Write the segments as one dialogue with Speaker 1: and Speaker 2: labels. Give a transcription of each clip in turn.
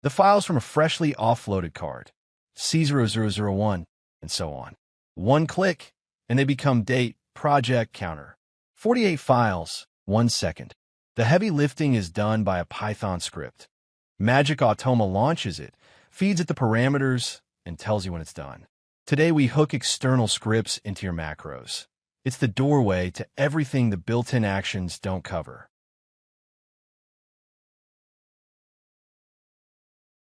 Speaker 1: the files from a freshly offloaded card, C0001, and so on. One click, and they become date, project, counter. 48 files, 1 second. The heavy lifting is done by a Python script. Magic Automa launches it, feeds it the parameters, and tells you when it's done. Today we hook external scripts into your macros. It's the doorway to everything the built-in actions don't cover.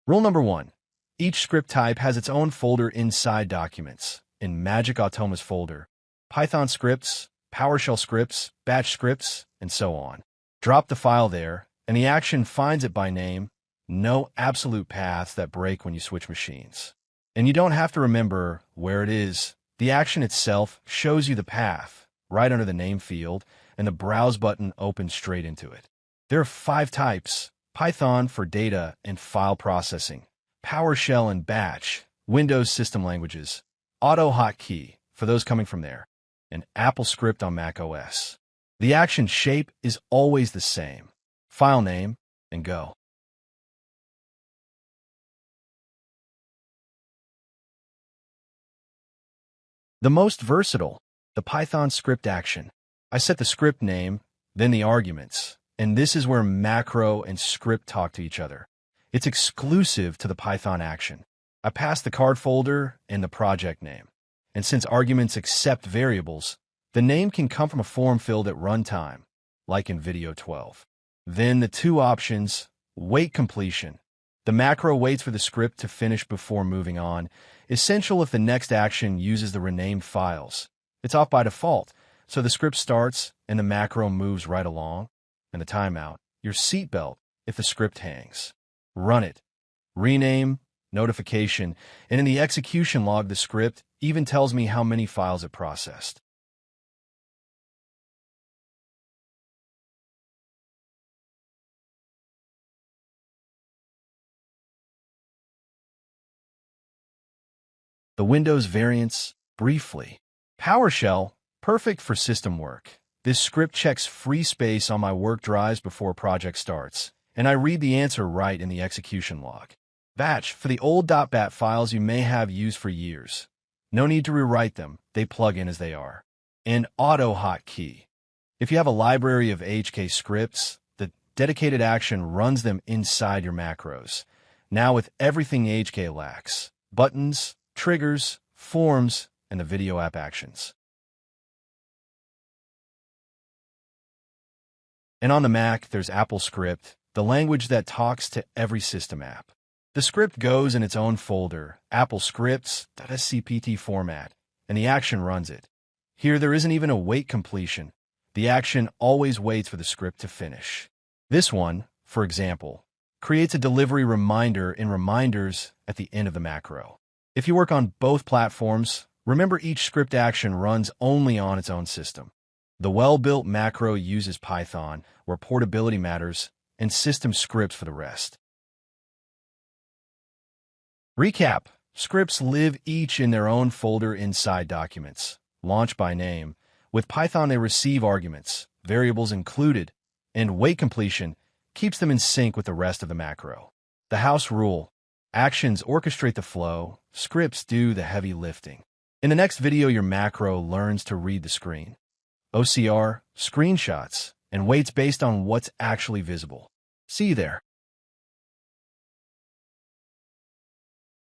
Speaker 1: Rule number 1. Each script type has its own folder inside Documents. In Magic Automa's folder, Python scripts, PowerShell scripts, batch scripts, and so on. Drop the file there, and the action finds it by name. No absolute paths that break when you switch machines. And you don't have to remember where it is. The action itself shows you the path, right under the name field, and the Browse button opens straight into it. There are 5 types: Python for data and file processing, PowerShell and batch, Windows system languages, AutoHotkey for those coming from there, and AppleScript on macOS. The action shape is always the same: file name and go. The most versatile, the Python script action. I set the script name, then the arguments, and this is where macro and script talk to each other. It's exclusive to the Python action. I pass the card folder and the project name. And since arguments accept variables, the name can come from a form filled at runtime, like in video 12. Then the 2 options: wait completion. The macro waits for the script to finish before moving on, essential if the next action uses the renamed files. It's off by default, so the script starts and the macro moves right along. And the timeout, your seatbelt if the script hangs. Run it. Rename, notification, and in the execution log the script even tells me how many files it processed. The Windows variants, briefly. PowerShell, perfect for system work. This script checks free space on my work drives before a project starts, and I read the answer right in the execution log. Batch, for the old .bat files you may have used for years. No need to rewrite them, they plug in as they are. And AutoHotkey. If you have a library of AHK scripts, the dedicated action runs them inside your macros. Now with everything AHK lacks: buttons, triggers, forms, and the video app actions. And on the Mac, there's AppleScript, the language that talks to every system app. The script goes in its own folder, AppleScripts.scpt format, and the action runs it. Here there isn't even a wait completion. The action always waits for the script to finish. This one, for example, creates a delivery reminder in reminders at the end of the macro. If you work on both platforms, remember each script action runs only on its own system. The well-built macro uses Python, where portability matters, and system scripts for the rest. Recap: scripts live each in their own folder inside Documents, launch by name. With Python they receive arguments, variables included, and wait completion keeps them in sync with the rest of the macro. The house rule: actions orchestrate the flow, scripts do the heavy lifting. In the next video, your macro learns to read the screen, OCR, screenshots, and waits based on what's actually visible. See you there.